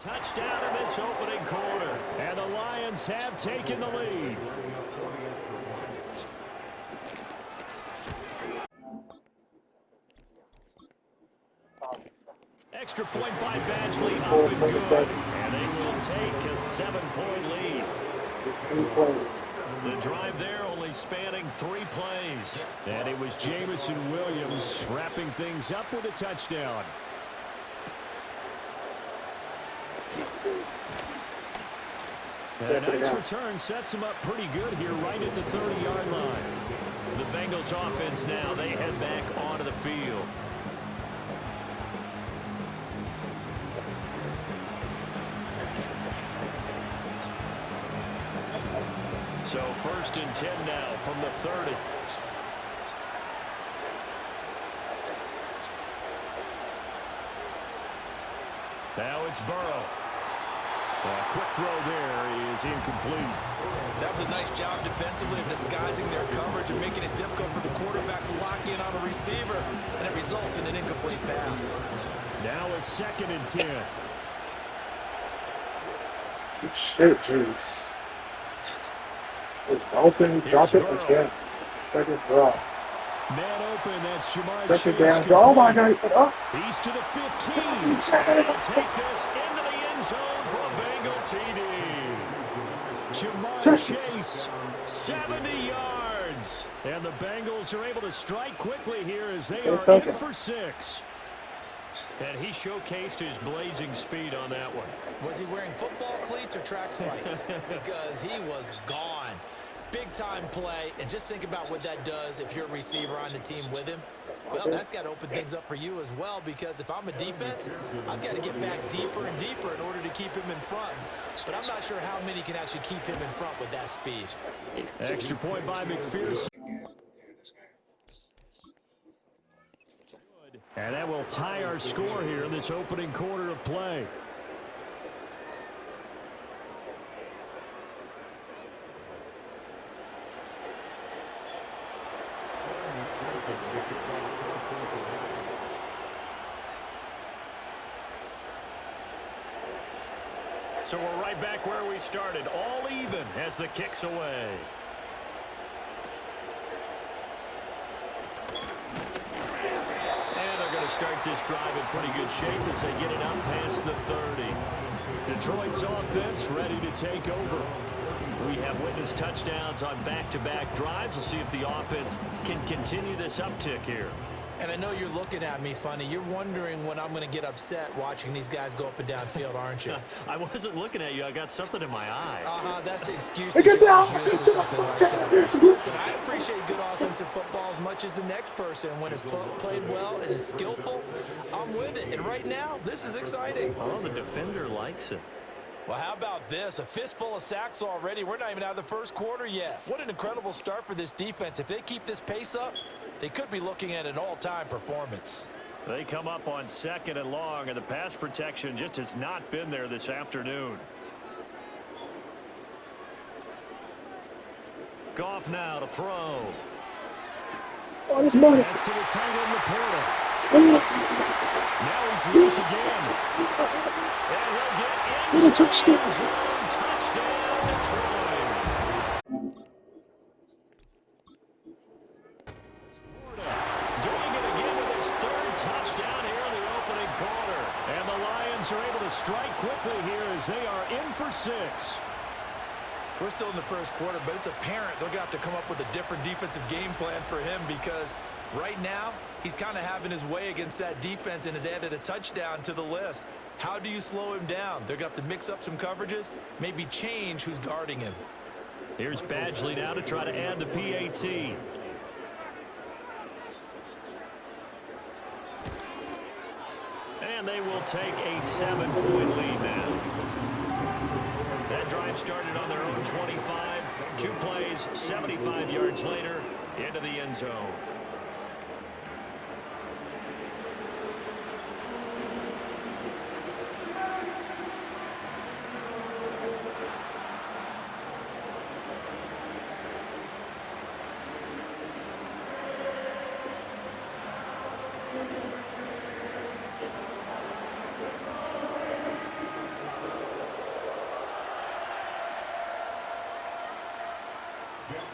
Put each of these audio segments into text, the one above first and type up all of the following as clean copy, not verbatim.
touchdown in this opening quarter. And the Lions have taken the lead. Extra point by Badgley, up and good. And they will take a 7-point lead. The drive there only spanning 3 plays. And it was Jamison Williams wrapping things up with a touchdown. A nice return sets them up pretty good here right at the 30-yard line. The Bengals offense now, they head back onto the field. So 1st and 10 now from the 30. Now it's Burrow. A quick throw there is incomplete. That was a nice job defensively of disguising their coverage and making it difficult for the quarterback to lock in on a receiver, and it results in an incomplete pass. Now a 2nd and 10. Shit, juice. It's open, drop it again. 2nd drop. Man open, that's Jamar 2nd Chase. down. Oh my God. Oh. He's to the 15. They'll take this into the end zone for a Bengal TD. Jamar Chase, 70 yards. And the Bengals are able to strike quickly here as they are in for 6. And he showcased his blazing speed on that one. Was he wearing football cleats or track spikes? Because he was gone. Big-time play, and just think about what that does if you're a receiver on the team with him. Well, that's got to open things up for you as well, because if I'm a defense, I've got to get back deeper and deeper in order to keep him in front. But I'm not sure how many can actually keep him in front with that speed. Extra point by McPherson. And that will tie our score here in this opening quarter of play. So we're right back where we started, all even as the kick's away. And they're going to start this drive in pretty good shape as they get it out past the 30. Detroit's offense ready to take over. We have witnessed touchdowns on back-to-back drives. We'll see if the offense can continue this uptick here. And I know you're looking at me funny. You're wondering when I'm going to get upset watching these guys go up and down field, aren't you? I wasn't looking at you. I got something in my eye. That's the excuse that you always use for something like that. Listen, I appreciate good offensive football as much as the next person. When it's played well and is skillful, I'm with it. And right now, this is exciting. Oh, the defender likes it. Well, how about this? A fistful of sacks already. We're not even out of the first quarter yet. What an incredible start for this defense. If they keep this pace up, they could be looking at an all-time performance. They come up on 2nd and long, and the pass protection just has not been there this afternoon. Goff now to throw. Oh, this money. That's to the tight end, Laporta. Now he's loose again. And he'll get into the end zone. Touchdown, Detroit. Doing it again with his 3rd touchdown here in the opening quarter. And the Lions are able to strike quickly here as they are in for 6. We're still in the first quarter, but it's apparent they're going to have to come up with a different defensive game plan for him, because right now he's kind of having his way against that defense and has added a touchdown to the list. How do you slow him down? They're going to have to mix up some coverages, maybe change who's guarding him. Here's Badgley now to try to add the PAT. And they will take a 7-point lead now. That drive started on their own 25. 2 plays, 75 yards later, into the end zone.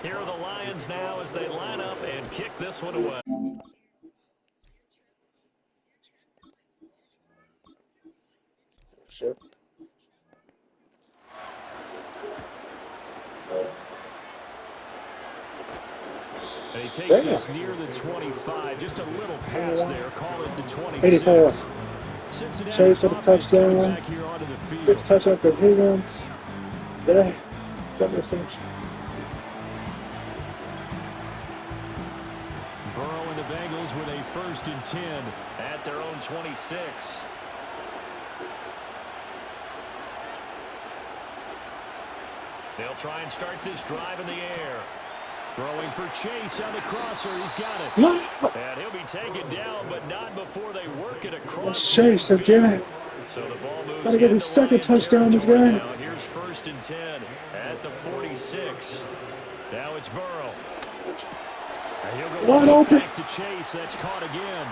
Here are the Lions now as they line up and kick this one away. Shit. And he takes this near the 25. Just a little pass there. Call it the 26. 84. Cincinnati's for the offense coming touchdown. back here onto the field. 6 touchdowns for Higgins. Yeah. 7 receptions. Burrow and the Bengals with a 1st and 10 at their own 26. They'll try and start this drive in the air. Throwing for Chase on the crosser. He's got it. And he'll be taken down, but not before they work it across. Chase again. So the ball moves. Gotta get his second touchdown this game. Now here's 1st and 10 at the 46. Now it's Burrow. And he'll go wide open back to Chase. That's caught again.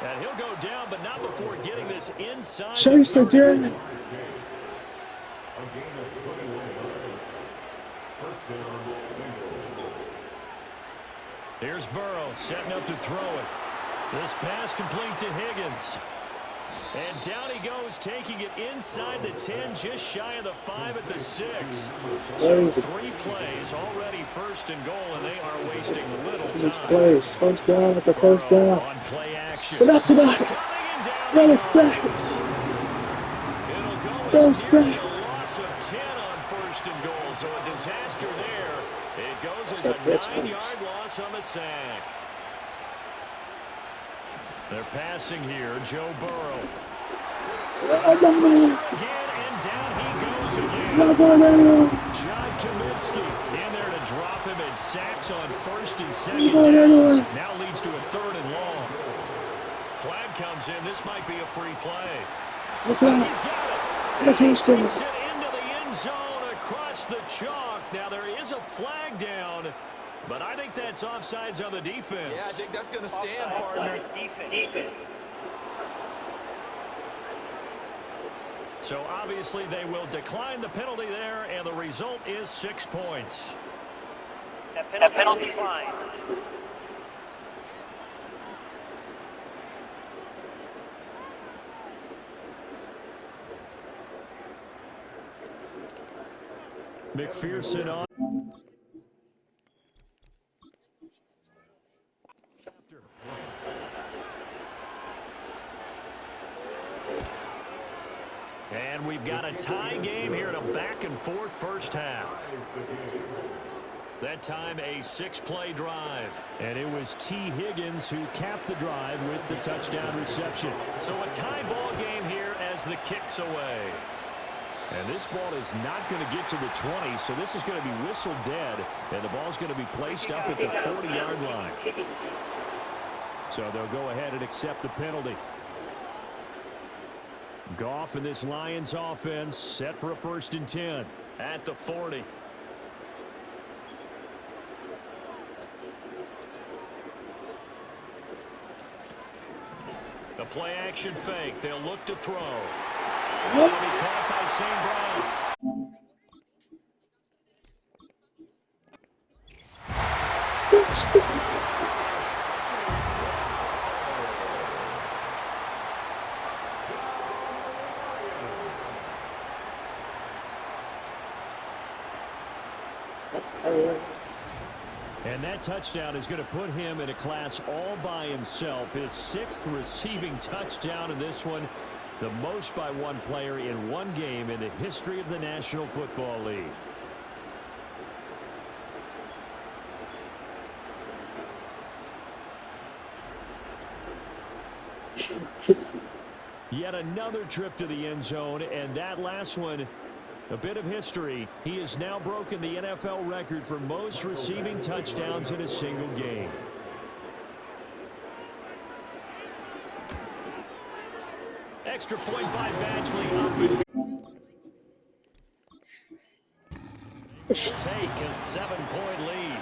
And he'll go down, but not before getting this inside. Chase again. Here's Burrow setting up to throw it. This pass complete to Higgins. And down he goes, taking it inside the 10, just shy of the 5 at the 6. So 3 plays, already 1st and goal, and they are wasting little time. These plays, 1st down at the 1st down. On play action. But not tonight. That is sack. It'll go It's as nearly sack. a loss of 10 on 1st and goal, so a disaster there. It goes as a That's 9-yard loss on the sack. They're passing here, Joe Burrow. Again, and down he goes again. John Kaminsky in there to drop him, and sacks on 1st and 2nd downs. Now leads to a 3rd and long. Flag comes in. This might be a free play. He's got it. And he takes it into the end zone across the chalk. Now there is a flag down, but I think that's offsides on the defense. Yeah, I think that's going to stand, partner. So obviously they will decline the penalty there, and the result is 6 points. That penalty fine. McPherson on. And we've got a tie game here in a back-and-forth first half. That time a 6-play drive. And it was T. Higgins who capped the drive with the touchdown reception. So a tie ball game here as the kick's away. And this ball is not going to get to the 20, so this is going to be whistled dead. And the ball's going to be placed up at the 40-yard line. So they'll go ahead and accept the penalty. Goff and this Lions offense set for a 1st and 10 at the 40. The play action fake. They'll look to throw. Will be caught by St. Brown. And that touchdown is going to put him in a class all by himself. His 6th receiving touchdown in this one. The most by one player in one game in the history of the National Football League. Yet another trip to the end zone, and that last one, a bit of history. He has now broken the NFL record for most receiving touchdowns in a single game. Extra point by Badgley. Up and take a 7-point lead.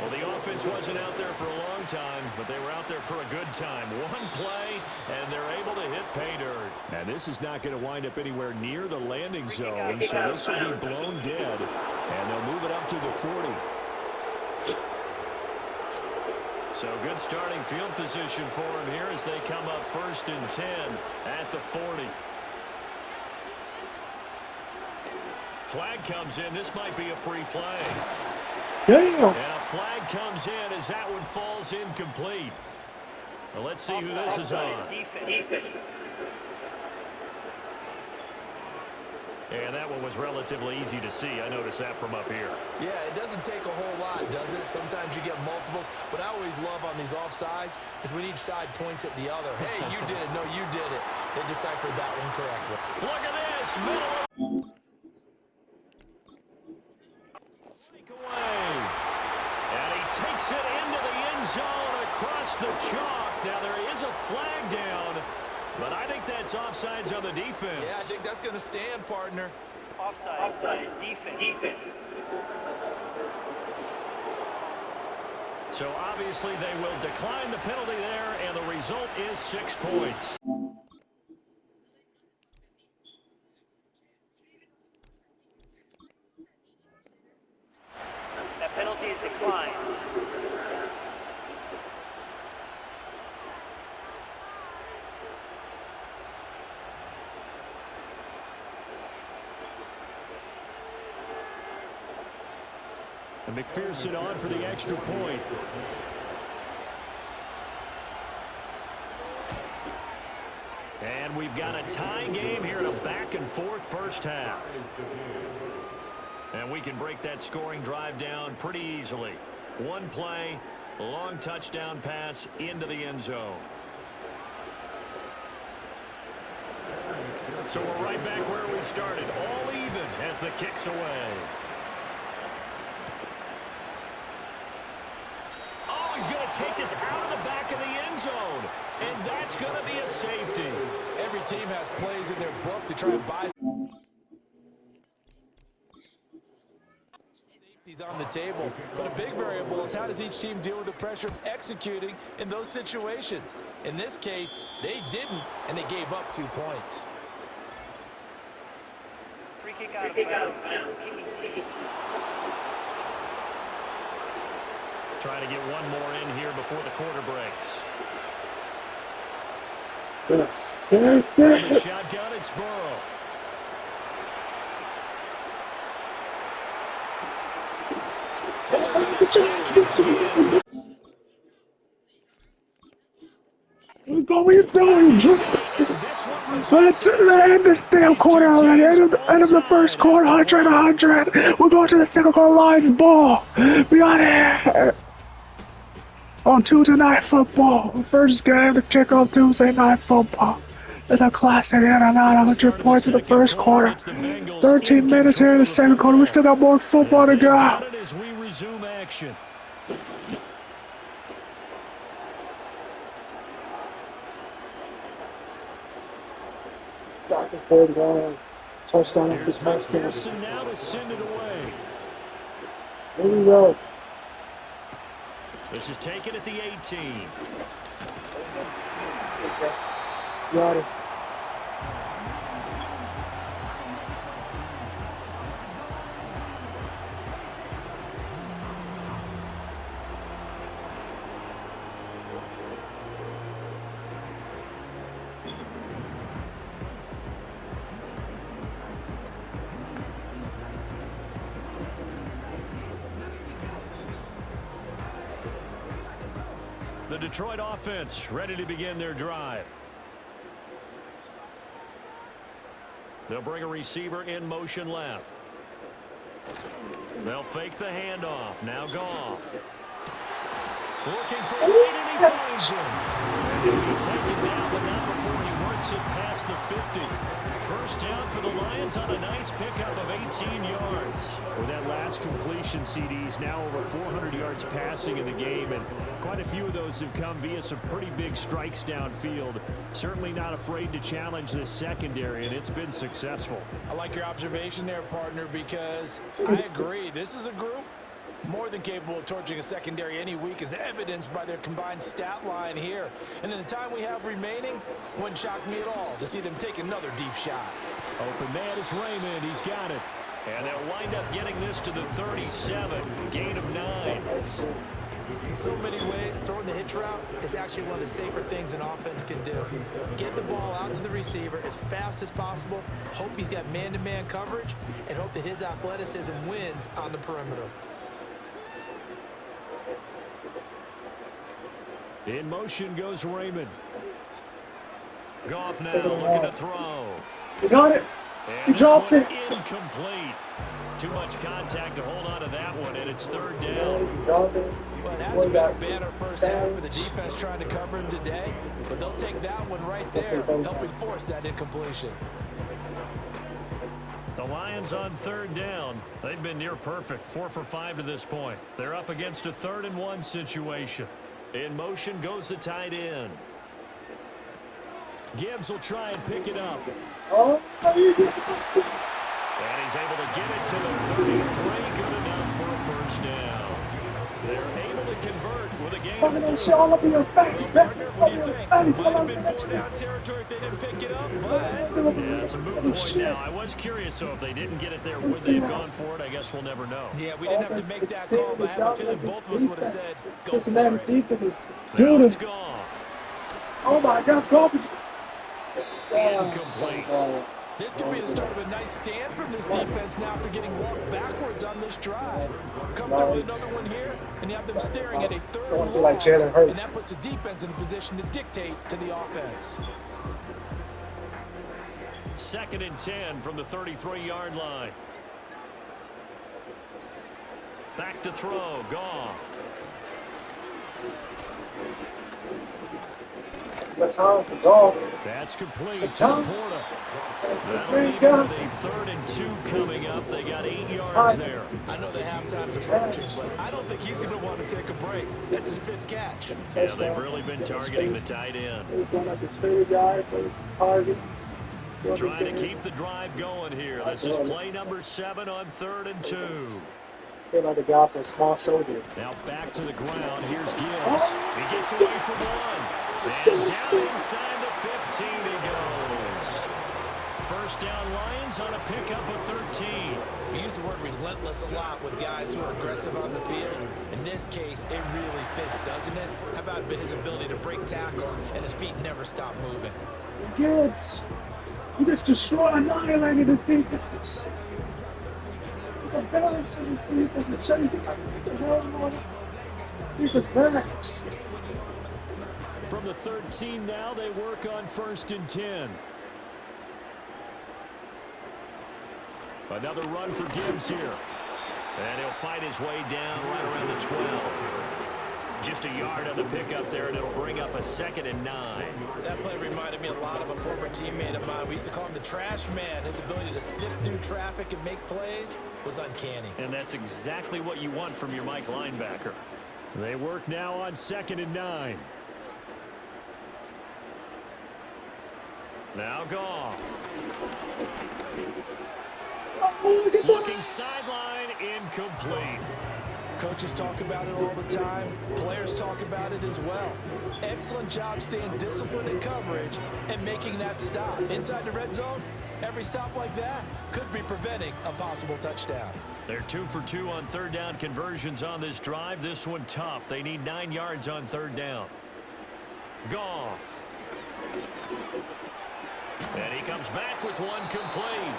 Well, the offense offense wasn't out there for a long time, but they were out there for a good time. One play, and they're able to hit pay dirt. And this is not going to wind up anywhere near the landing zone, so this will be blown dead, and they'll move it up to the 40. So good starting field position for him here as they come up 1st and 10 at the 40. Flag comes in. This might be a free play. Damn. And a flag comes in as that one falls incomplete. Well, let's see who this is on. And that one was relatively easy to see. I noticed that from up here. Yeah, it doesn't take a whole lot, does it? Sometimes you get multiples. What I always love on these offsides is when each side points at the other. Hey, you did it. No, you did it. They deciphered that one correctly. Look at this. Middle. Away. And he takes it into the end zone across the chalk. Now there is a flag down, but I think that's offsides on the defense. Yeah, I think that's going to stand, partner. Offside. Defense. So obviously they will decline the penalty there, and the result is 6 points. That penalty is declined. And McPherson on for the extra point. And we've got a tie game here in a back-and-forth first half. And we can break that scoring drive down pretty easily. One play, long touchdown pass into the end zone. So we're right back where we started, all even as the kick's away. Oh, he's going to take this out of the back of the end zone, and that's going to be a safety. Every team has plays in their book to try and buy safeties on the table, but a big variable is how does each team deal with the pressure of executing in those situations. In this case, they didn't, and they gave up 2 points. Free kick out of bounds. Kicking team. Trying to get one more in here before the quarter breaks. Yes. From the shotgun, it's Burrow. What are you doing, Let's end this damn quarter already. End of the first quarter, 100. We're going to the second quarter live ball. We got here on Tuesday Night Football. First game to kick off Tuesday Night Football. It's a classic in and out, 100 points in the first quarter. 13 minutes here in the second quarter. We still got more football to go. As we resume action. Back and forth going. Touchdown of Here's this match. McPherson now to send it away. Here we go. This is taken at the 18. Got it. The Detroit offense ready to begin their drive. They'll bring a receiver in motion left. They'll fake the handoff. Now Goff. Looking for Wade, and he finds him. And he'll be taken down, but not before he works it past the 50. First down for the Lions on a nice pickup of 18 yards. With that last completion, CD's now over 400 yards passing in the game, and quite a few of those have come via some pretty big strikes downfield. Certainly not afraid to challenge this secondary, and it's been successful. I like your observation there, partner, because I agree. This is a group More than capable of torching a secondary any week, as evidenced by their combined stat line here. And in the time we have remaining, wouldn't shock me at all to see them take another deep shot. Open man is Raymond. He's got it. And they'll wind up getting this to the 37. Gain of 9. In so many ways, throwing the hitch route is actually one of the safer things an offense can do. Get the ball out to the receiver as fast as possible, hope he's got man-to-man coverage, and hope that his athleticism wins on the perimeter. In motion goes Raymond. Goff now looking to throw. You got it. And You dropped it. Incomplete. Too much contact to hold on to that one, and it's third down. Well, it hasn't been a banner first half for the defense trying to cover him today, but they'll take that one right there, helping force that incompletion. The Lions on third down. They've been near perfect, 4 for 5 to this point. They're up against a 3rd and 1 situation. In motion goes the tight end. Gibbs will try and pick it up. And he's able to get it to the 33. Good enough for a first down. They're able to convert with a gain of 4. Well, partner, what do you think? Might have been 4-down territory if they didn't pick it up, but... Yeah, it's a moot point now. I was curious, so if they didn't get it there, would they have gone for it? I guess we'll never know. Yeah, we didn't have to make that call, but I have a feeling both of us would have said, go for it. defense is Now it's good. gone. Oh my God, Goff is Incomplete. This could be the start of a nice stand from this defense now after getting walked backwards on this drive. Come through with another one here, and you have them staring at a third and long, like Jalen Hurts. and that puts the defense in a position to dictate to the offense. 2nd and 10 from the 33-yard line. Back to throw. Goff. That's complete to Porta. That'll leave them with a 3rd and 2 coming up. They got 8 yards there. I know the halftime's approaching, but I don't think he's going to want to take a break. That's his 5th catch. Yeah, they've really been targeting the tight end. Trying to keep the drive going here. This is play number 7 on 3rd and 2. Now back to the ground. Here's Gibbs. He gets away from one. And down inside the 15 he goes. First down Lions on a pickup of 13. We use the word relentless a lot with guys who are aggressive on the field. In this case, it really fits, doesn't it? How about his ability to break tackles and his feet never stop moving? Gibbs, you just destroyed, annihilated this defense. It's embarrassing, this defense. It shows you what the hell going on. He was backs. From the 13 now, they work on 1st and 10. Another run for Gibbs here. And he'll fight his way down right around the 12. Just a yard on the pickup there, and it'll bring up a 2nd and 9. That play reminded me a lot of a former teammate of mine. We used to call him the trash man. His ability to sift through traffic and make plays was uncanny. And that's exactly what you want from your Mike linebacker. They work now on 2nd and 9. Now Goff. Looking sideline, incomplete. Coaches talk about it all the time. Players talk about it as well. Excellent job staying disciplined in coverage and making that stop. Inside the red zone, every stop like that could be preventing a possible touchdown. They're 2 for 2 on 3rd down conversions on this drive. This one tough. They need 9 yards on 3rd down. Goff. And he comes back with one complete.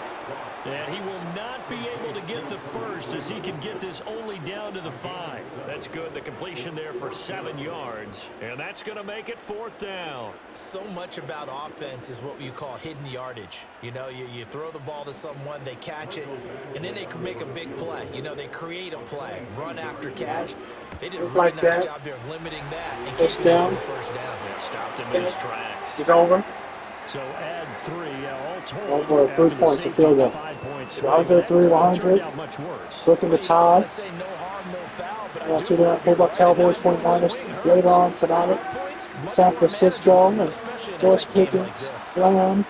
And he will not be able to get the first as he can get this only down to the 5. That's good. The completion there for 7 yards. And that's going to make it 4th down. So much about offense is what you call hidden yardage. You know, you throw the ball to someone, they catch it, and then they can make a big play. You know, they create a play, run after catch. They did a really nice job there of limiting that and keeping it for the first down. Yeah, stopped him in his tracks. It's over. So add 3, all told. Over 3 points to field goal. 103, 100. Looking to tie. To the fullback Cowboys 49ers later on tonight. San Francisco and George Pickens, Lamb,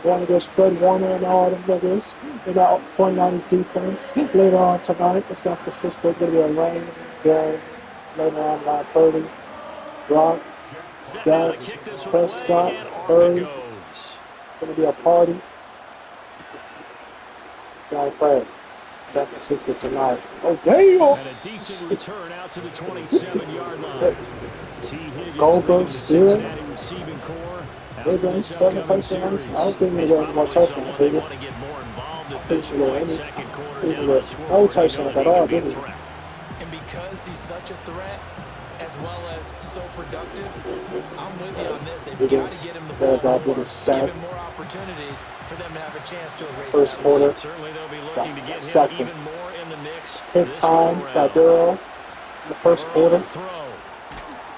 going against Fred Warner and all them niggas in the 49ers defense. Later on tonight, the San Francisco is going to be a rain game. Later on, 9:30. Brock, Dax, Prescott, Hurry. It's going to be a party. Sound Fred. San Francisco tonight. Oh, damn! And a decent return out to the 27-yard line. T. Higgins Goldberg, still. Cincinnati receiving core. Higgins, 7 touchdowns. I don't think he's going more touchdowns, Higgins. I think he's going no touchdowns at all, didn't he? And because he's such a threat, as well as so productive, I'm with you on this. They've got to get him the ball more, give him more opportunities for them to have a chance to erase First that quarter. lead. Certainly they'll be looking to get Second. him even more in the mix. Fifth time by Burrow in the first quarter. Throw.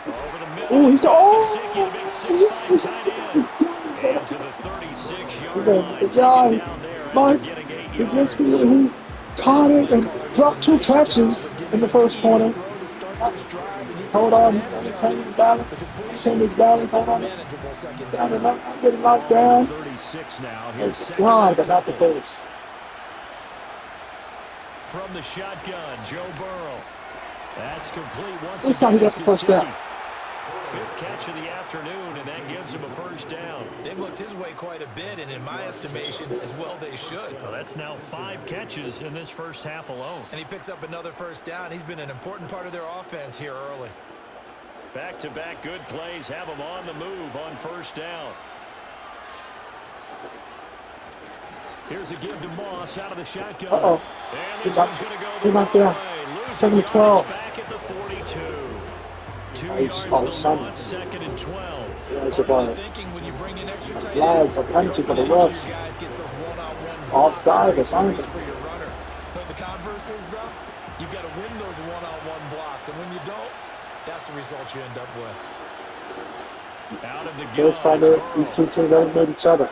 Over the middle. Ooh, he's the Gesicki, the big 6'5" tight end. And to the 36-yard line. The guy, Down there Mike, after getting 8 he yards. just he caught it and dropped 2 catches in the first quarter. Hold on, maintain his balance. Maintain his balance. Hold on. Down and I'm getting knocked down. 36 now. Here's second Line, and but not the couple. face. From the shotgun, Joe Burrow. That's complete once This time he again. got the first down. Fifth catch of the afternoon, and that gives him a first down. They've looked his way quite a bit, and in my estimation, as well they should. Well, that's now 5 catches in this first half alone. And he picks up another first down. He's been an important part of their offense here early. Back-to-back good plays have him on the move on first down. Here's a give to Moss out of the shotgun. Uh-oh. And He's this knocked- one's going to go he the knocked wrong down. way. Losing 7 to yardage 12. back at the 42. 2 Nice. yards Oh, the son. loss, second and 12. There's Part a of ball. the thinking when you bring in extra tight Flags ends, are penalty for the you're hoping refs. your guys gets those one-on-one blocks Offside and or something. victories for your runner. But the converse is, though, you've got to win those one-on-one blocks, and when you don't, that's the result you end up with. Out of the First time gun, these two teams ever met each other.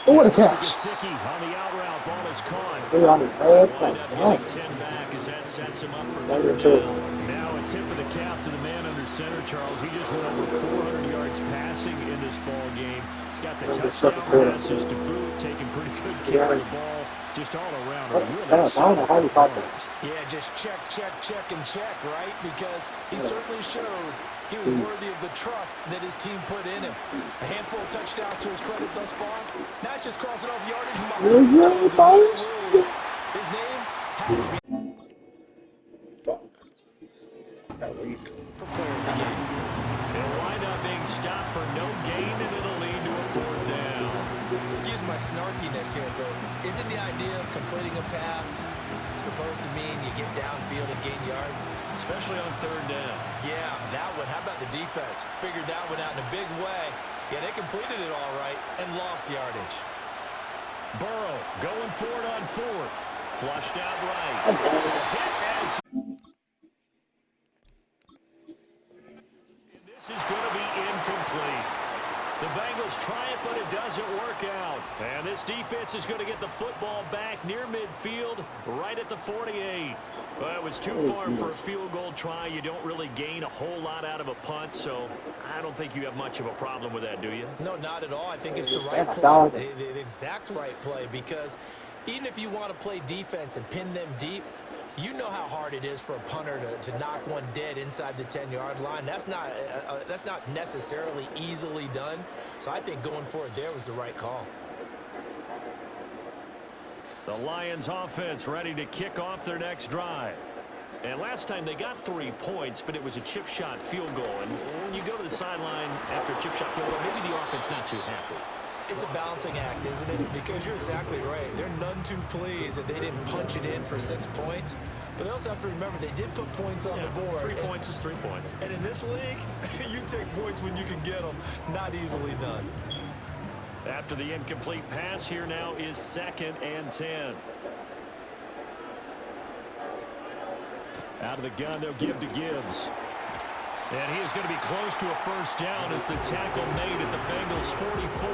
Oh, what a catch. Gesicki on the out route. Ball is caught. He on his head. Wind up Oh, getting 10 back as that sets him up for Number third 2. down. Now a tip of the cap to the man under center, Charles. He just went over 400 yards passing in this ball game. He's got the Number touchdown 7. passes to boot, taking pretty good care of the ball. Just all around. A really I don't know how he caught performance. that. Yeah, just check, and check, right? Because he certainly showed he was worthy of the trust that his team put in him. A handful of touchdowns to his credit thus far. Now it's just crossing off yardage marks. Is that bounce? His name has to be Fuck. That weak. for player of the game. They'll wind up being stopped for no gain, and it'll lead to a fourth down. Excuse my snarkiness here, but isn't the idea of completing a pass supposed to mean you get downfield and gain yards? Especially on third down. Yeah, that one. How about the defense? Figured that one out in a big way. Yeah, they completed it all right and lost yardage. Burrow going for it on fourth. Flushed out right. Hit as this is going to be incomplete. The Bengals try it, but it doesn't work out. And this defense is going to get the football back near midfield, right at the 48. Well, it was too far for a field goal try. You don't really gain a whole lot out of a punt, so I don't think you have much of a problem with that, do you? No, not at all. I think it's the right play, the exact right play, because even if you want to play defense and pin them deep, you know how hard it is for a punter to knock one dead inside the 10-yard line. That's not necessarily easily done. So I think going for it there was the right call. The Lions offense ready to kick off their next drive. And last time they got 3 points, but it was a chip shot field goal. And when you go to the sideline after a chip shot field goal, maybe the offense not too happy. It's a balancing act, isn't it? Because you're exactly right. They're none too pleased that they didn't punch it in for 6 points. But they also have to remember they did put points on the board. 3 points is 3 points. And in this league, you take points when you can get them, not easily done. After the incomplete pass, here now is 2nd and 10. Out of the gun, they'll give to Gibbs. And he is going to be close to a first down as the tackle made at the Bengals 44.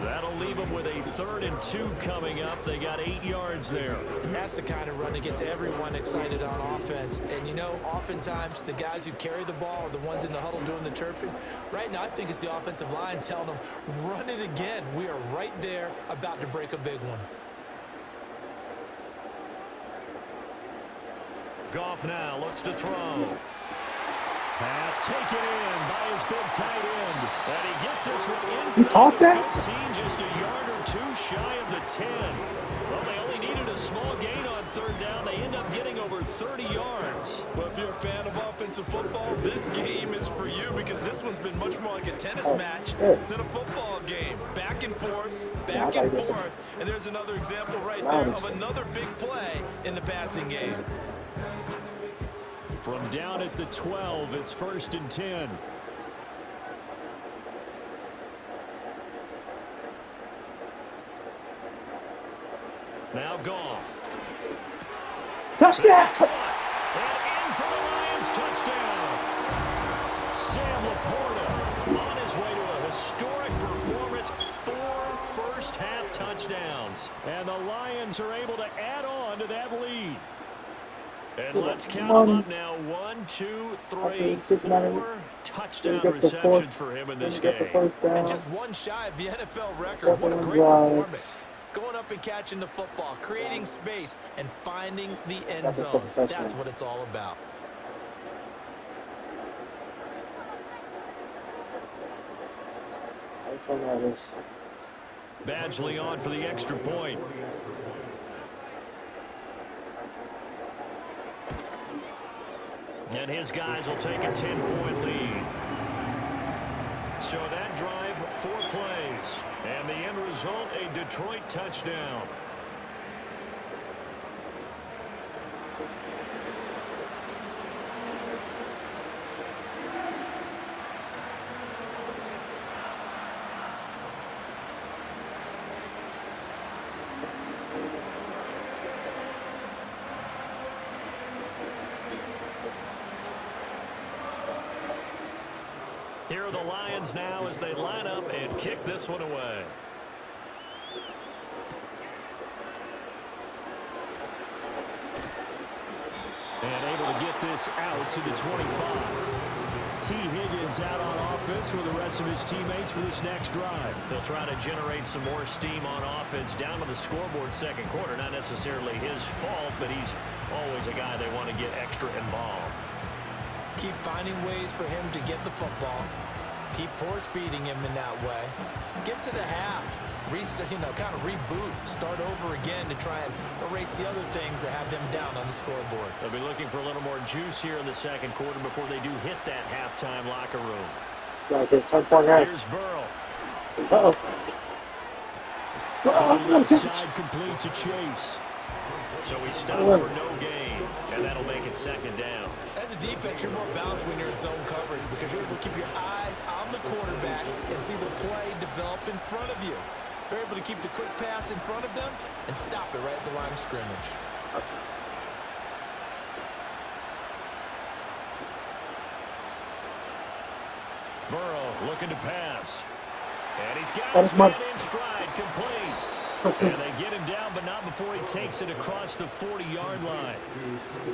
That'll leave them with a 3rd and 2 coming up. They got 8 yards there. And that's the kind of run that gets everyone excited on offense. And, you know, oftentimes the guys who carry the ball are the ones in the huddle doing the chirping. Right now, I think it's the offensive line telling them, run it again. We are right there about to break a big one. Goff now looks to throw. Pass taken in by his big tight end. And he gets this one inside caught the that? 15, just a yard or 2 shy of the 10. Well, they only needed a small gain on 3rd down. They end up getting over 30 yards. Well, if you're a fan of offensive football, this game is for you because this one's been much more like a tennis match than a football game. Back and forth, and there's another example right there of another big play in the passing game. From down at the 12, it's 1st and 10. Now Goff. Touchdown! And in for the Lions touchdown. Sam Laporta on his way to a historic performance. 4 first-half touchdowns. And the Lions are able to add on to that lead. And let's count them up now. 1, 2, 3, 4 touchdown receptions for him in this game. And just one shy of the NFL record. What a great performance. Going up and catching the football, creating space, and finding the end zone. That's what it's all about. Badgley on for the extra point. And his guys will take a 10-point lead. So that drive, 4 plays. And the end result, a Detroit touchdown. Here are the Lions now as they line up and kick this one away. And able to get this out to the 25. T. Higgins out on offense with the rest of his teammates for this next drive. They'll try to generate some more steam on offense down to the scoreboard second quarter. Not necessarily his fault, but he's always a guy they want to get extra involved. Keep finding ways for him to get the football. Keep force-feeding him in that way. Get to the half. Kind of reboot. Start over again to try and erase the other things that have them down on the scoreboard. They'll be looking for a little more juice here in the second quarter before they do hit that halftime locker room. Here's Burrow. Side complete to Chase. So he stopped for no gain, and that'll make it 2nd down. As a defense, you're more balanced when you're in zone coverage because you're able to keep your eyes on the quarterback and see the play develop in front of you. You're able to keep the quick pass in front of them and stop it right at the line of scrimmage. Burrow looking to pass. And he's got his man in stride, complete. And they get him down, but not before he takes it across the 40-yard line.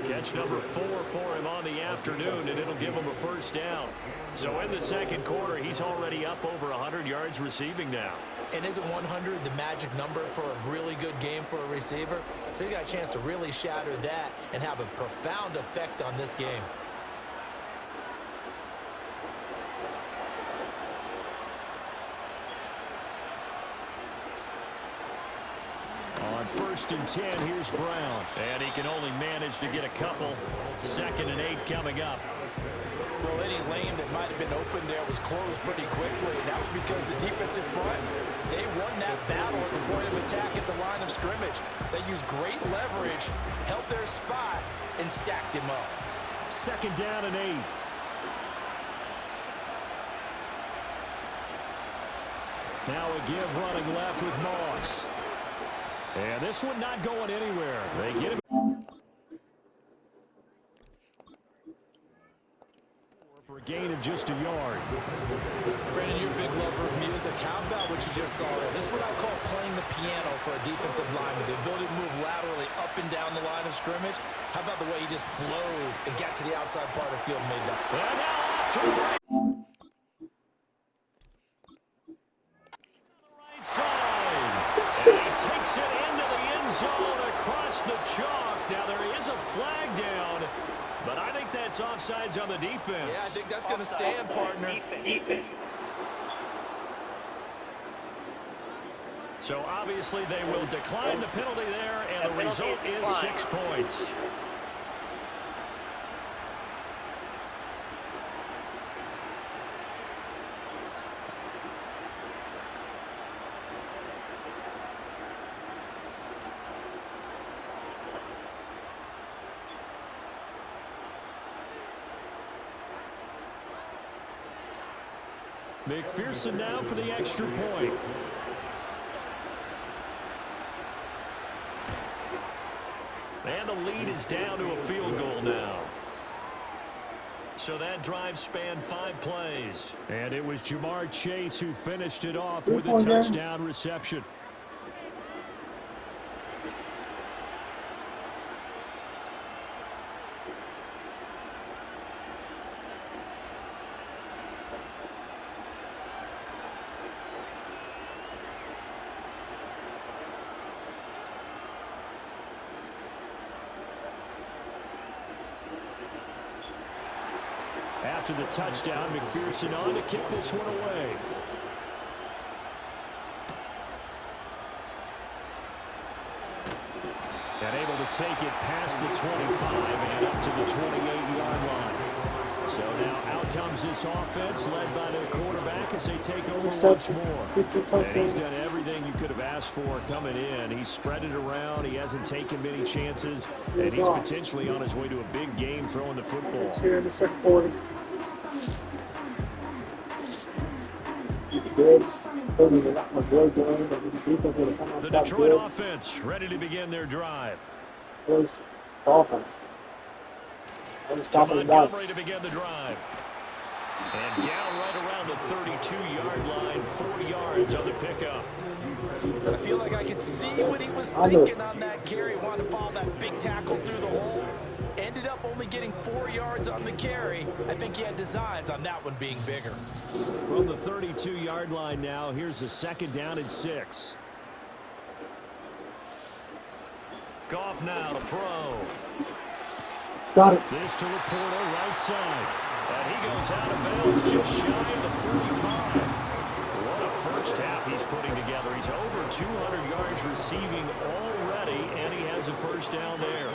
Catch number 4 for him on the afternoon, and it'll give him a 1st down. So in the second quarter, he's already up over 100 yards receiving now. And isn't 100 the magic number for a really good game for a receiver? So you got a chance to really shatter that and have a profound effect on this game. On 1st and 10, here's Brown. And he can only manage to get a couple. 2nd and 8 coming up. Well, any lane that might have been open there was closed pretty quickly, and that was because the defensive front, they won that battle at the point of attack at the line of scrimmage. They used great leverage, held their spot, and stacked him up. 2nd down and 8. Now a give running left with Moss. And this one not going anywhere. They get him for a gain of just a yard. Brandon, you're a big lover of music. How about what you just saw there. This is what I call playing the piano for a defensive lineman. The ability to move laterally up and down the line of scrimmage. How about the way he just flowed and got to the outside part of the field and made that? And now off to the right. Right side. And he takes it into the end zone across the chalk. Now there is a flag down, but I think that's offsides on the defense. Yeah, I think that's going to stand, partner. Defense. So obviously they will decline the penalty there, and the result is 6 points. McPherson now for the extra point. And the lead is down to a field goal now. So that drive spanned 5 plays. And it was Jamar Chase who finished it off with a touchdown reception. After the touchdown, McPherson on to kick this one away. And able to take it past the 25 and up to the 28-yard line. So now out comes this offense led by their quarterback as they take over once more. And he's done everything you could have asked for coming in. He's spread it around. He hasn't taken many chances. And he's potentially on his way to a big game throwing the football. Here in the second quarter. The Detroit offense ready to begin their drive. Offense. To Montgomery to begin the drive. And down right around the 32-yard line, 4 yards on the pickup. I feel like I could see what he was thinking on that carry. Wanted to follow that big tackle through the hole. Ended up only getting 4 yards on the carry. I think he had designs on that one being bigger. From the 32-yard line now, here's a 2nd down and 6. Goff now to throw. Got it. This to Laporta, right side. And he goes out of bounds just shy of the 45. What a first half he's putting together. He's over 200 yards receiving already, and he has a first down there.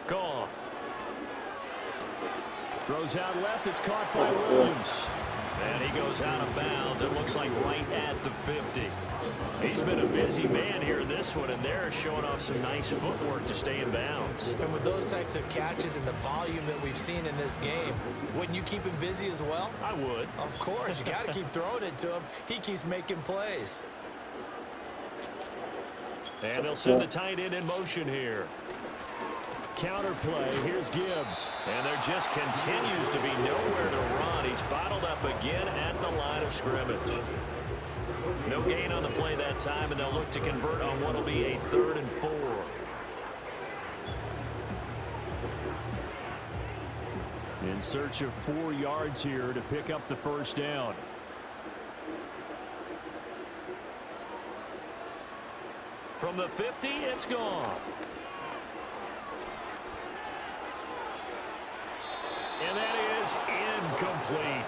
Goff. Throws out left. It's caught by Williams. And he goes out of bounds. It looks like right at the 50. He's been a busy man here in this one, and they're showing off some nice footwork to stay in bounds. And with those types of catches and the volume that we've seen in this game, wouldn't you keep him busy as well? I would. Of course. You got to keep throwing it to him. He keeps making plays. And they'll send the tight end in motion here. Counter play. Here's Gibbs. And there just continues to be nowhere to run. He's bottled up again at the line of scrimmage. No gain on the play that time, and they'll look to convert on what will be a 3rd and 4. In search of 4 yards here to pick up the first down. From the 50, it's Goff. And that is incomplete.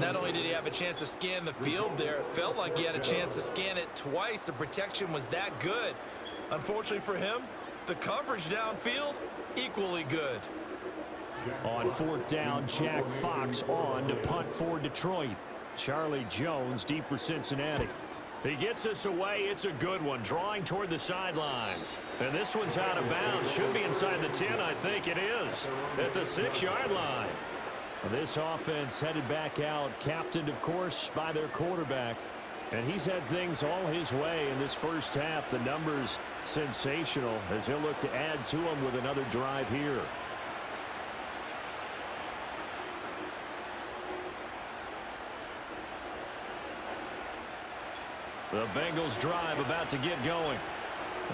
Not only did he have a chance to scan the field there, it felt like he had a chance to scan it twice. The protection was that good. Unfortunately for him, the coverage downfield, equally good. On 4th down, Jack Fox on to punt for Detroit. Charlie Jones deep for Cincinnati. He gets us away. It's a good one, drawing toward the sidelines. And this one's out of bounds. Should be inside the 10, I think it is, at the 6-yard line. This offense headed back out, captained, of course, by their quarterback. And he's had things all his way in this first half. The numbers sensational as he'll look to add to them with another drive here. The Bengals drive about to get going.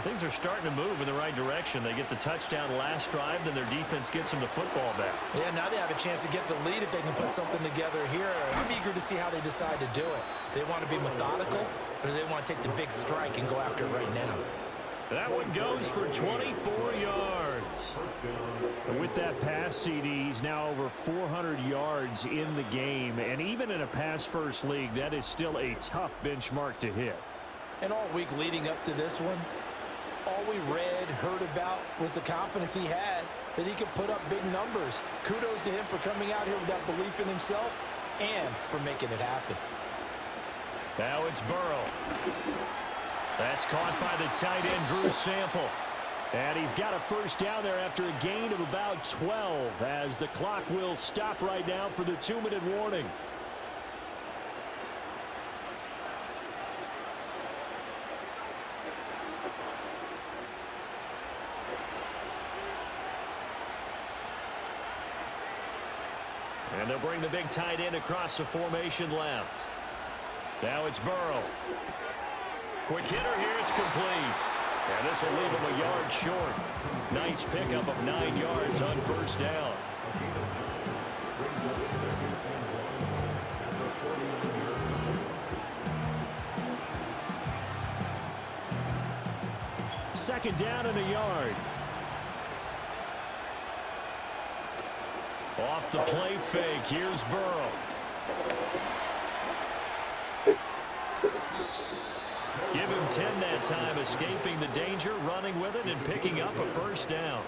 Things are starting to move in the right direction. They get the touchdown last drive, then their defense gets them the football back. Yeah, now they have a chance to get the lead if they can put something together here. I'm eager to see how they decide to do it. Do they want to be methodical, or do they want to take the big strike and go after it right now? That one goes for 24 yards. And with that pass, CD, he's now over 400 yards in the game. And even in a pass-first league, that is still a tough benchmark to hit. And all week leading up to this one, all we read, heard about was the confidence he had that he could put up big numbers. Kudos to him for coming out here with that belief in himself and for making it happen. Now it's Burrow. That's caught by the tight end, Drew Sample. And he's got a first down there after a gain of about 12 as the clock will stop right now for the 2-minute warning. And they'll bring the big tight end across the formation left. Now it's Burrow. Quick hitter here, it's complete. And this will leave him a yard short. Nice pickup of 9 yards on first down. Second down and a yard. Off the play fake, here's Burrow. Give him 10 that time, escaping the danger, running with it, and picking up a first down.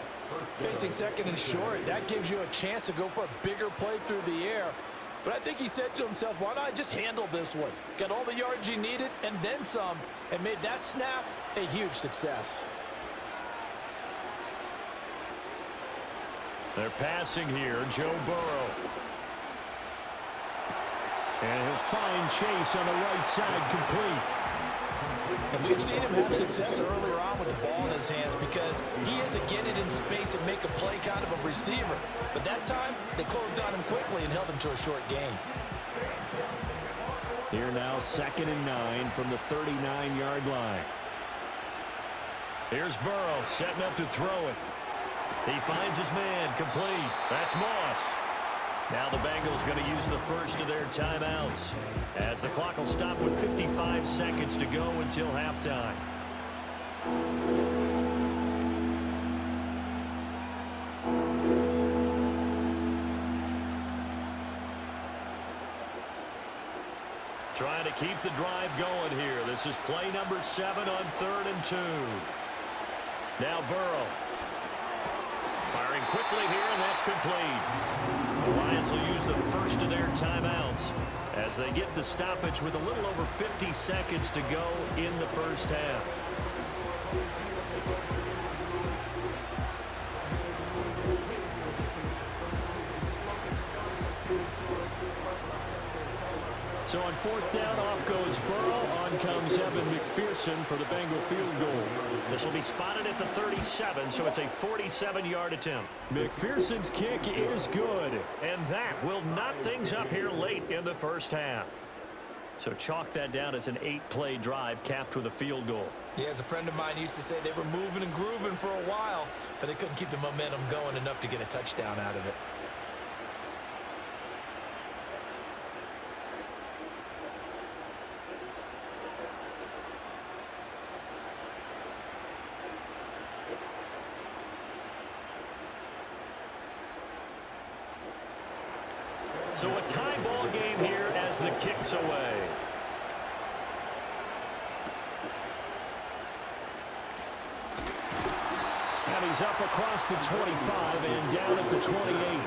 Facing second and short, that gives you a chance to go for a bigger play through the air. But I think he said to himself, why not just handle this one? Got all the yards you needed and then some, and made that snap a huge success. They're passing here, Joe Burrow. And he'll find Chase on the right side, complete. And we've seen him have success earlier on with the ball in his hands because he has to get it in space and make a play kind of a receiver. But that time, they closed on him quickly and held him to a short gain. Here now, 2nd and 9 from the 39-yard line. Here's Burrow setting up to throw it. He finds his man, complete. That's Moss. Now the Bengals going to use the first of their timeouts as the clock will stop with 55 seconds to go until halftime. Trying to keep the drive going here. This is play number 7 on 3rd and 2. Now Burrow. Firing quickly here, and that's complete. The Lions will use the first of their timeouts as they get the stoppage with a little over 50 seconds to go in the first half. So on 4th down, off goes Burrow. On comes Evan McPherson for the Bengal field goal. This will be spotted at the 37, so it's a 47-yard attempt. McPherson's kick is good. And that will knot things up here late in the first half. So chalk that down as an 8-play drive capped with a field goal. Yeah, as a friend of mine used to say, they were moving and grooving for a while, but they couldn't keep the momentum going enough to get a touchdown out of it. So a tie ball game here as the kick's away. And he's up across the 25 and down at the 28.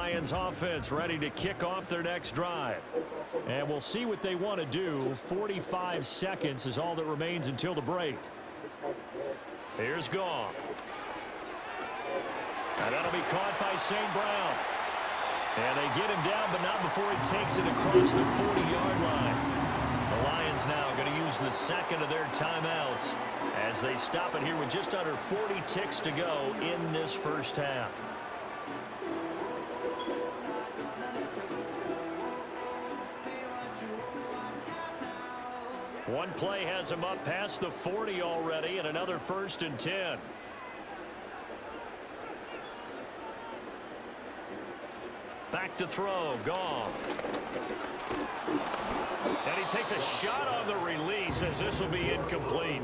Lions offense ready to kick off their next drive. And we'll see what they want to do. 45 seconds is all that remains until the break. Here's Goff. And that'll be caught by St. Brown. And they get him down, but not before he takes it across the 40-yard line. The Lions now going to use the second of their timeouts as they stop it here with just under 40 ticks to go in this first half. One play has him up past the 40 already, and another 1st and 10. Back to throw, Goff. And he takes a shot on the release as this will be incomplete.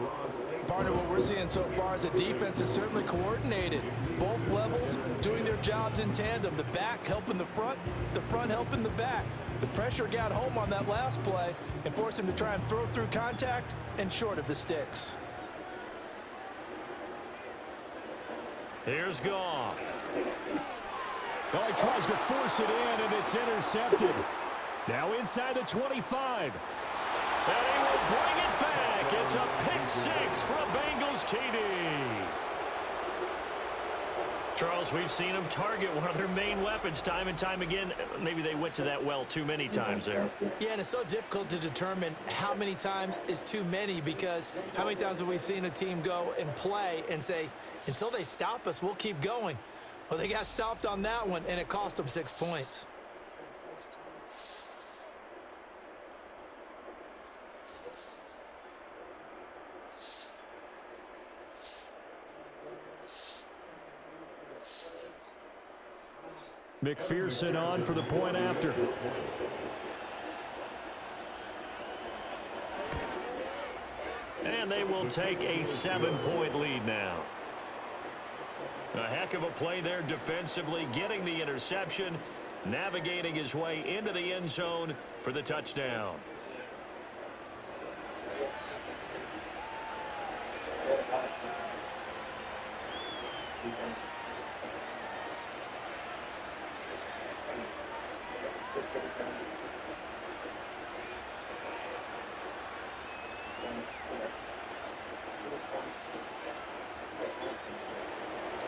Partner, what we're seeing so far is the defense is certainly coordinated. Both levels doing their jobs in tandem. The back helping the front helping the back. The pressure got home on that last play and forced him to try and throw through contact and short of the sticks. Here's Goff. Oh, he tries to force it in, and it's intercepted. Now inside the 25. And he will bring it back. It's a pick six for a Bengals TD. Charles, we've seen them target one of their main weapons time and time again. Maybe they went to that well too many times there. Yeah, and it's so difficult to determine how many times is too many, because how many times have we seen a team go and play and say, until they stop us, we'll keep going. Well, they got stopped on that one, and it cost them 6 points. McPherson on for the point after. And they will take a 7-point lead now. A heck of a play there defensively, getting the interception, navigating his way into the end zone for the touchdown.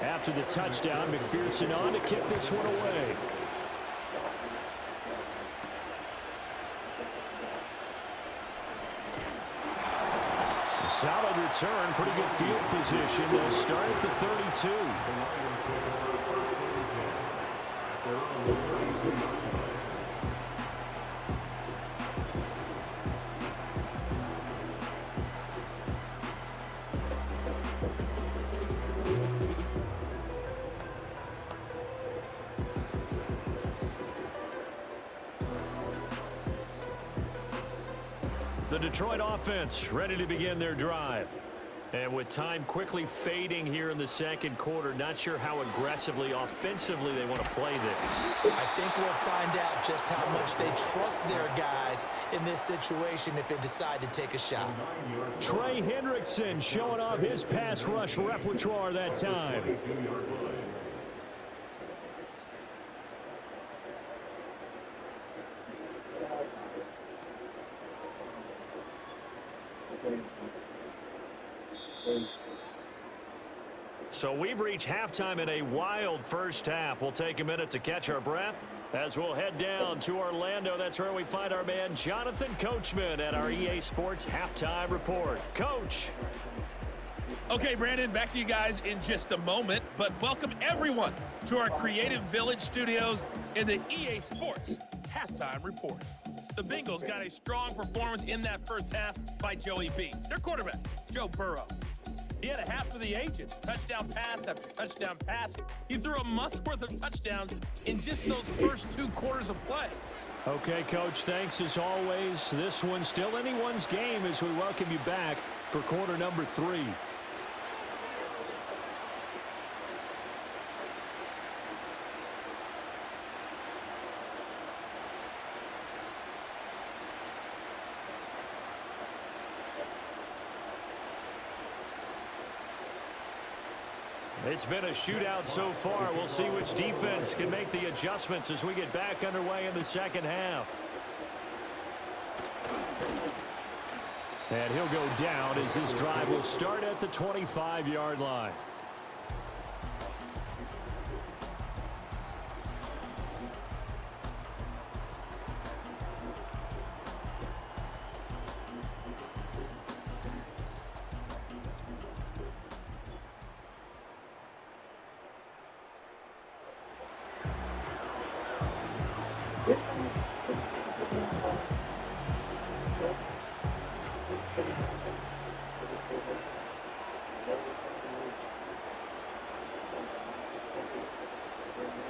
After the touchdown, McPherson on to kick this one away. Solid return, pretty good field position. They'll start at the 32. The Detroit offense ready to begin their drive. And with time quickly fading here in the second quarter, not sure how aggressively, offensively they want to play this. I think we'll find out just how much they trust their guys in this situation if they decide to take a shot. Trey Hendrickson showing off his pass rush repertoire that time. So we've reached halftime in a wild first half. We'll take a minute to catch our breath as we'll head down to Orlando. That's where we find our man Jonathan Coachman at our EA Sports Halftime Report. Coach. Okay, Brandon, back to you guys in just a moment, but welcome everyone to our Creative Village studios in the EA Sports Halftime Report. The Bengals got a strong performance in that first half by Joey B. Their quarterback, Joe Burrow. He had a half for the ages, touchdown pass after touchdown pass. He threw a month's worth of touchdowns in just those first 2 quarters of play. Okay, Coach, thanks as always. This one's still anyone's game as we welcome you back for quarter number 3. It's been a shootout so far. We'll see which defense can make the adjustments as we get back underway in the second half. And he'll go down as this drive will start at the 25-yard line.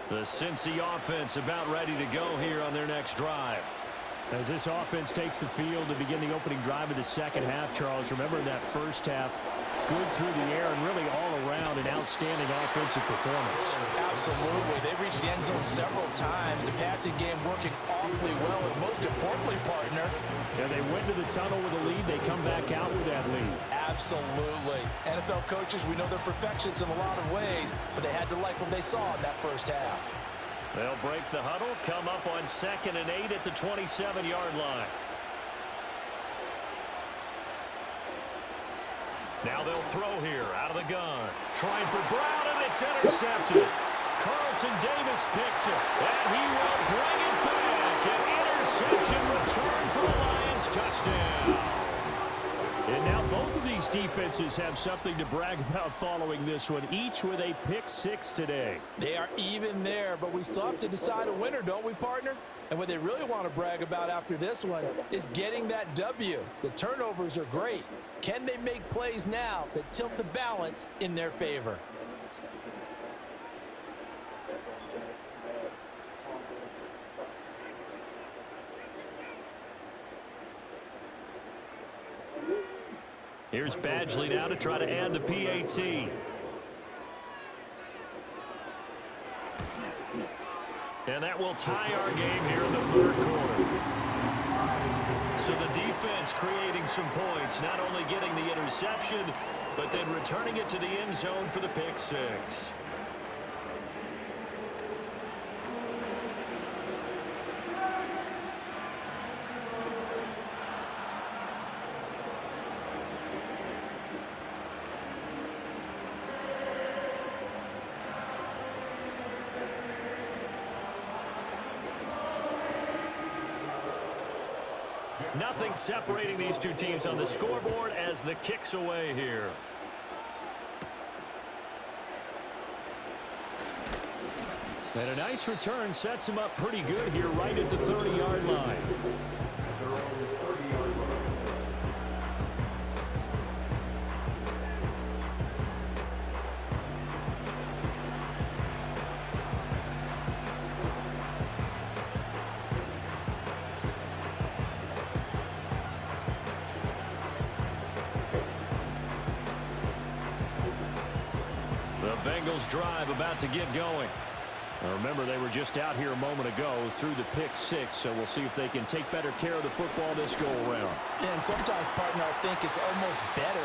The Cincy offense about ready to go here on their next drive. As this offense takes the field to begin the opening drive of the second half, Charles, remember in that first half, good through the air and really all around an outstanding offensive performance. Absolutely. They reached the end zone several times. The passing game working awfully well, and most importantly, partner. And they went to the tunnel with a lead. They come back out with that lead. Absolutely. NFL coaches, we know they're perfectionists in a lot of ways, but they had to like what they saw in that first half. They'll break the huddle, come up on 2nd and 8 at the 27-yard line. Now they'll throw here out of the gun. Trying for Brown, and it's intercepted. Carlton Davis picks it, and he will bring it back. An interception return for the Lions touchdown. And now both of these defenses have something to brag about following this one, each with a pick 6 today. They are even there, but we still have to decide a winner, don't we, partner? And what they really want to brag about after this one is getting that W. The turnovers are great. Can they make plays now that tilt the balance in their favor? Here's Badgley now to try to add the PAT. And that will tie our game here in the third quarter. So the defense creating some points, not only getting the interception, but then returning it to the end zone for the pick 6. Nothing separating these two teams on the scoreboard as the kick's away here. And a nice return sets him up pretty good here right at the 30-yard line. Bengals drive about to get going. Now remember, they were just out here a moment ago through the pick 6, so we'll see if they can take better care of the football this go around. Yeah, and sometimes, partner, I think it's almost better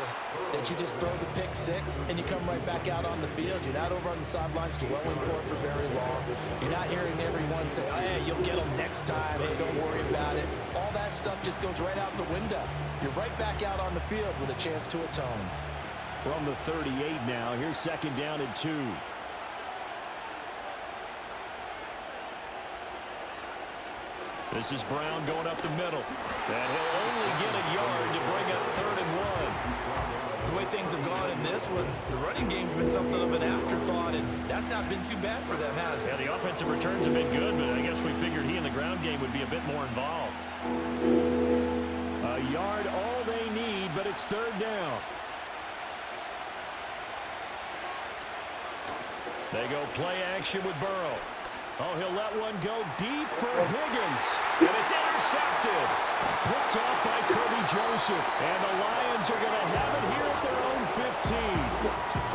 that you just throw the pick 6 and you come right back out on the field. You're not over on the sidelines dwelling for it for very long. You're not hearing everyone say, oh, hey, you'll get them next time. Hey, don't worry about it. All that stuff just goes right out the window. You're right back out on the field with a chance to atone. From the 38 now, here's 2nd down and 2. This is Brown going up the middle. And he'll only get a yard to bring up 3rd and 1. The way things have gone in this one, the running game's been something of an afterthought, and that's not been too bad for them, has it? Yeah, the offensive returns have been good, but I guess we figured he in the ground game would be a bit more involved. A yard all they need, but it's 3rd down. They go play action with Burrow. Oh, he'll let one go deep for Higgins. And it's intercepted. Picked off by Kirby Joseph. And the Lions are going to have it here at their own 15.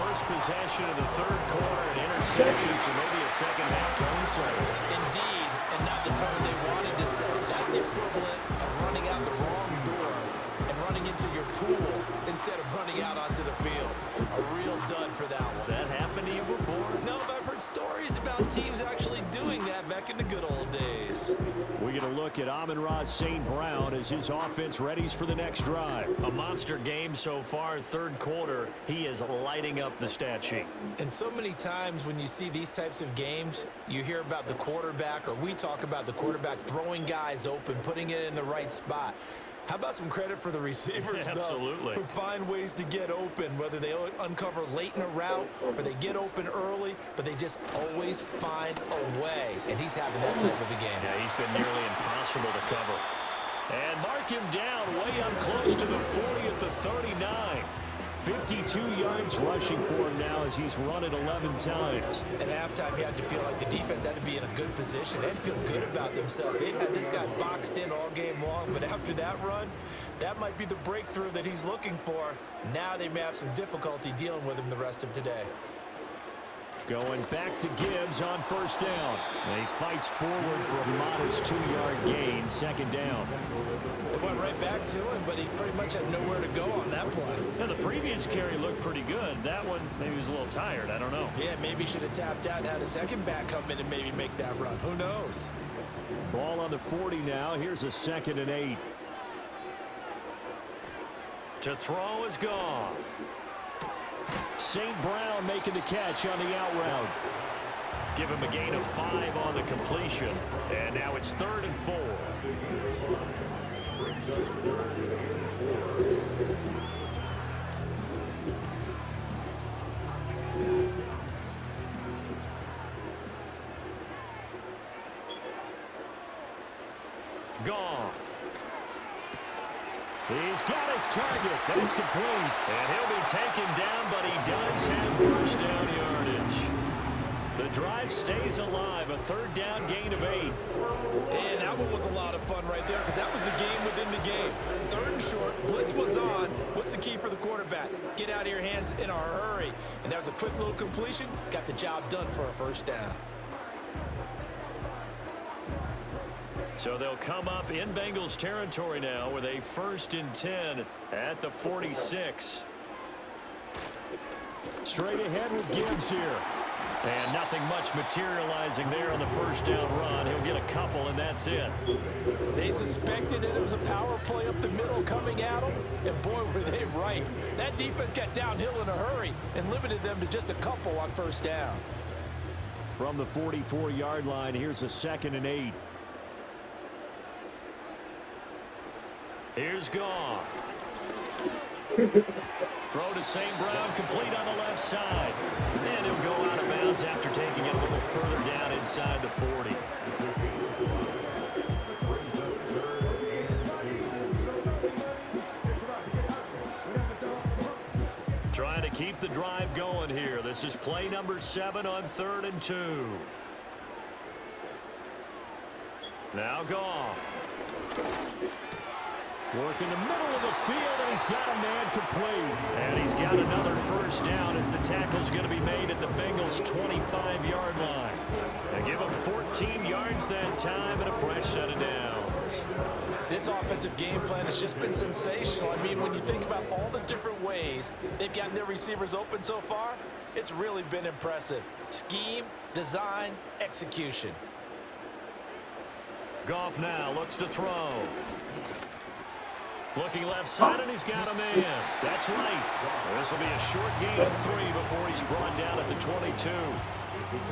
First possession of the third quarter, an interception, so maybe a second half tone setter. Indeed, and not the tone they wanted to set. That's the equivalent of running out the wrong door and running into your pool instead of running out onto the field. A real dud for that one. Has that happened to you before? No, but I've heard stories about teams actually doing that back in the good old days. We get a look at Amon-Ra St. Brown as his offense readies for the next drive. A monster game so far, third quarter. He is lighting up the stat sheet. And so many times when you see these types of games, you hear about the quarterback, or we talk about the quarterback throwing guys open, putting it in the right spot. How about some credit for the receivers, Absolutely. though, who find ways to get open, whether they uncover late in a route or they get open early, but they just always find a way. And he's having that type of a game. Yeah, he's been nearly impossible to cover. And mark him down way up close to the 40 at the 39. 52 yards rushing for him now as he's run it 11 times. At halftime, you had to feel like the defense had to be in a good position. They had to feel good about themselves. They'd had this guy boxed in all game long, but after that run, that might be the breakthrough that he's looking for. Now they may have some difficulty dealing with him the rest of today. Going back to Gibbs on first down. And he fights forward for a modest 2-yard gain, second down. They went right back to him, but he pretty much had nowhere to go on that play. Yeah, the previous carry looked pretty good. That one, maybe he was a little tired. I don't know. Yeah, maybe he should have tapped out and had a second back come in and maybe make that run. Who knows? Ball on the 40 now. Here's a 2nd and 8. To throw is Goff. St. Brown making the catch on the out route. Give him a gain of 5 on the completion. And now it's 3rd and 4. Goff. He's got his target. That's complete. And he'll be taken down, but he does have first down yardage. The drive stays alive. A 3rd down gain of 8. And that one was a lot of fun right there because that was the game within the game. 3rd and short, blitz was on. What's the key for the quarterback? Get out of your hands in a hurry. And that was a quick little completion. Got the job done for a first down. So they'll come up in Bengals territory now with a 1st and 10 at the 46. Straight ahead with Gibbs here. And nothing much materializing there on the first down run. He'll get a couple, and that's it. They suspected that it was a power play up the middle coming at them, and boy, were they right. That defense got downhill in a hurry and limited them to just a couple on first down. From the 44-yard line, here's a 2nd and 8. Here's Goff. Throw to St. Brown, complete on the left side. And he'll go out of bounds after taking it a little further down inside the 40. Trying to keep the drive going here. This is play number 7 on 3rd and 2. Now Goff. Work in the middle of the field, and he's got a man complete. And he's got another first down as the tackle's going to be made at the Bengals' 25-yard line. They give him 14 yards that time and a fresh set of downs. This offensive game plan has just been sensational. I mean, when you think about all the different ways they've gotten their receivers open so far, it's really been impressive. Scheme, design, execution. Goff now looks to throw. Looking left side, and he's got a man. That's right. This will be a short gain of 3 before he's brought down at the 22.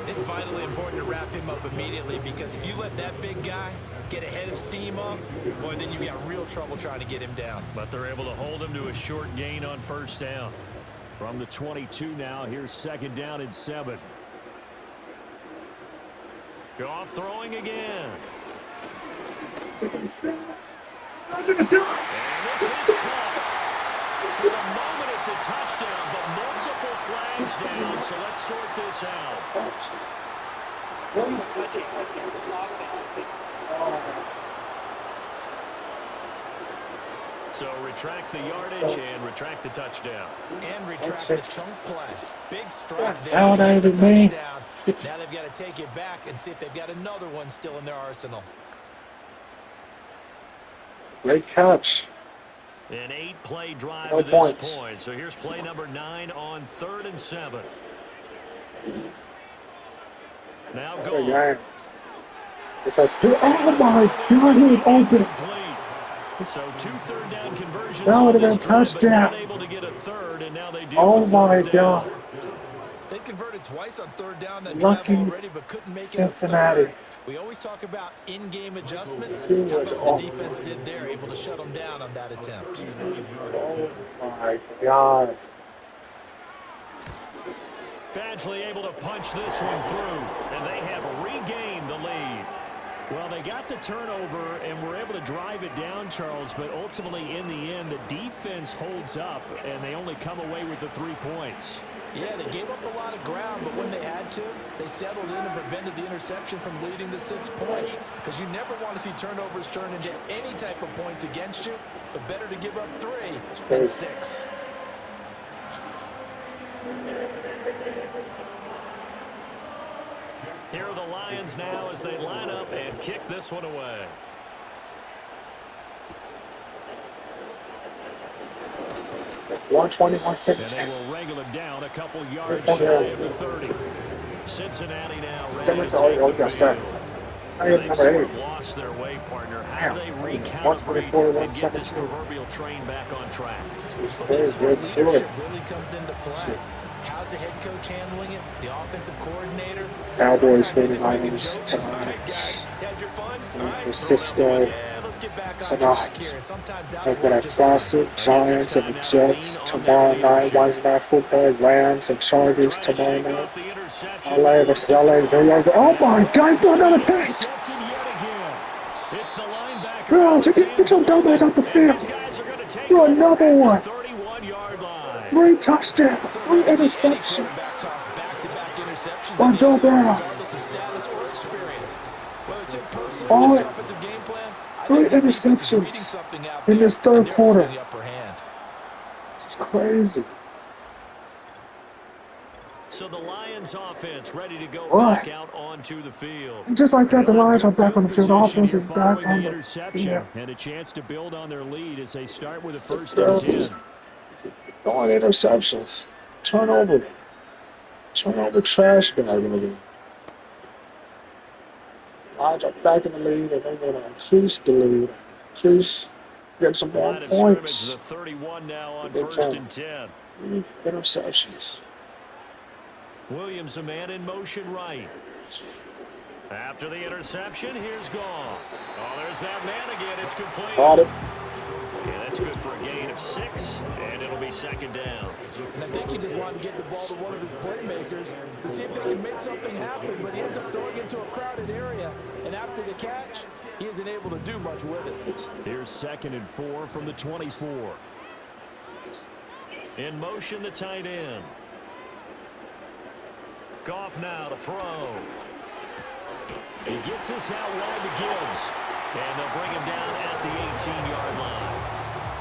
It's vitally important to wrap him up immediately because if you let that big guy get ahead of steam up, boy, then you've got real trouble trying to get him down. But they're able to hold him to a short gain on first down. From the 22 now, here's 2nd down and 7. Goff throwing again. I'm gonna do it. And this is caught. For the moment, it's a touchdown, but multiple flags down, so let's sort this out. So retract the yardage and retract the touchdown. And retract the chunk play. Big strike there. Out to get the of me. touchdown. Now they've got to take it back and see if they've got another one still in their arsenal. Great catch. An 8-play drive No to this points. point. So here's play number 9 on 3rd and 7. Now There go. you go. It says, oh my God, he was open. So 2 third-down conversions. That would on have this been drive, but not touchdown. able to get a third, and now they deal Oh with my 4th down. God. They converted twice on 3rd down that Lucky drive already, but couldn't make Cincinnati. it a third. We always talk about in-game adjustments. He How was about what awful. the defense did there, able to shut them down on that attempt. Oh my God. Badgley able to punch this one through, and they have regained the lead. Well, they got the turnover and were able to drive it down, Charles, but ultimately in the end, the defense holds up, and they only come away with the 3 points. Yeah, they gave up a lot of ground, but when they had to, they settled in and prevented the interception from leading to 6 points. Because you never want to see turnovers turn into any type of points against you, but better to give up 3 than 6. Here are the Lions now as they line up and kick this one away. $121.17. And they will wrangle it down a couple yards shy of the 30. Cincinnati now ready to Cemetery, take oh, the you're set. field. I have They've number sort 8. of lost their way, partner. How do they Damn. recalibrate 124, and get this 117. proverbial train back on track? It's This very is where good. leadership really comes into play. How's the head coach handling it? The offensive coordinator? Cowboys, Sometimes they just make a 49ers joke. All right, tonight. guys, you had your fun? San All right, Francisco yeah, let's get back on track here. tonight. And sometimes So that'll it's got work a just fine. classic Giants and the Jets tomorrow night. Wednesday Night Football, Rams and Chargers Trying to tomorrow shake night. off the interception. LA versus LA. New York. Oh my God! Throw another pick. Intercepted yet again. It's the linebacker. Bro, get your dumbass off the field. These guys are going to take Throw over another at the one. 31-yard line. 3 touchdowns, 3 interceptions. By Joe Burrow. All 3 interceptions in this 3rd quarter. It's crazy. So the Lions offense ready to go What? back out onto the field. And just like that, the Lions are back on the field. The Position offense here is back following on the the interception field. and a chance to build on their lead as they start with a 1st and 10. Throwing interceptions. Turnover trash bag in the league. Lions are back in the lead, and they're going to increase the lead. Get some more Line of scrimmage, points. the 31 now on They 1st can. and 10. 3 interceptions. Williams, a man in motion right. After the interception, here's Goff. Oh, there's that man again. It's complete. Got it. Yeah, that's good for a gain of 6, and it'll be 2nd down. And I think he just wanted to get the ball to one of his playmakers to see if they can make something happen, but he ends up throwing it into a crowded area, and after the catch, he isn't able to do much with it. Here's 2nd and 4 from the 24. In motion, the tight end. Goff now to throw. He gets this out wide to Gibbs. And they'll bring him down at the 18-yard line.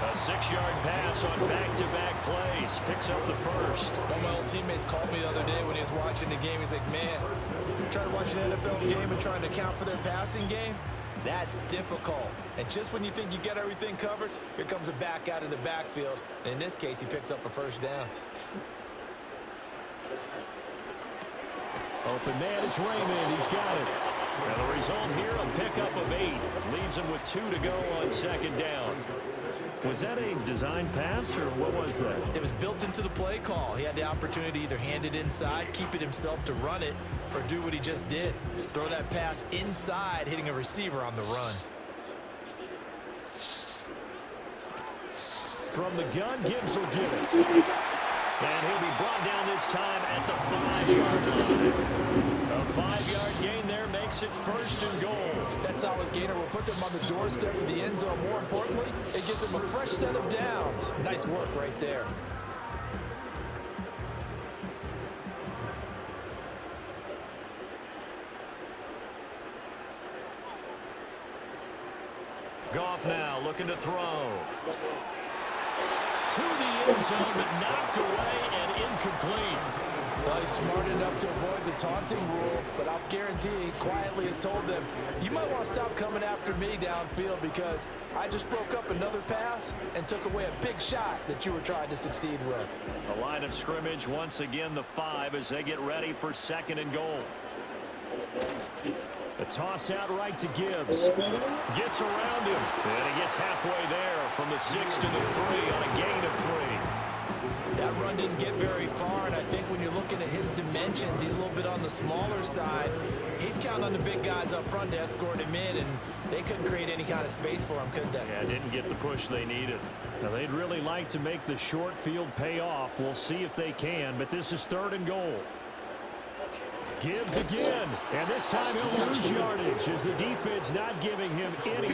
A 6-yard pass on back-to-back plays. Picks up the first. One of my old teammates called me the other day when he was watching the game. He's like, man, trying to watch an NFL game and trying to account for their passing game, that's difficult. And just when you think you get everything covered, here comes a back out of the backfield. And in this case, he picks up a 1st down. Open man is Raymond. He's got it. And the result here, a pickup of 8. Leaves him with 2 to go on 2nd down. Was that a design pass, or what was that? It was built into the play call. He had the opportunity to either hand it inside, keep it himself to run it, or do what he just did. Throw that pass inside, hitting a receiver on the run. From the gun, Gibbs will give it. And he'll be brought down this time at the 5-yard line. A 5-yard gain there makes it 1st and goal. That solid gainer will put them on the doorstep of the end zone. More importantly, it gives them a fresh set of downs. Nice work right there. Goff now looking to throw. To the end zone, but knocked away and incomplete. Well, he's smart enough to avoid the taunting rule, but I'll guarantee he quietly has told them, you might want to stop coming after me downfield because I just broke up another pass and took away a big shot that you were trying to succeed with. The line of scrimmage, once again, the 5 as they get ready for 2nd and goal. A toss out right to Gibbs. Gets around him, and he gets halfway there from the 6 to the 3 on a gain of 3. That run didn't get very far, and I think when you're looking at his dimensions, he's a little bit on the smaller side. He's counting on the big guys up front to escort him in, and they couldn't create any kind of space for him, could they? Yeah, didn't get the push they needed. Now, they'd really like to make the short field pay off. We'll see if they can, but this is 3rd and goal. Gibbs again, and this time he'll lose yardage as the defense not giving him any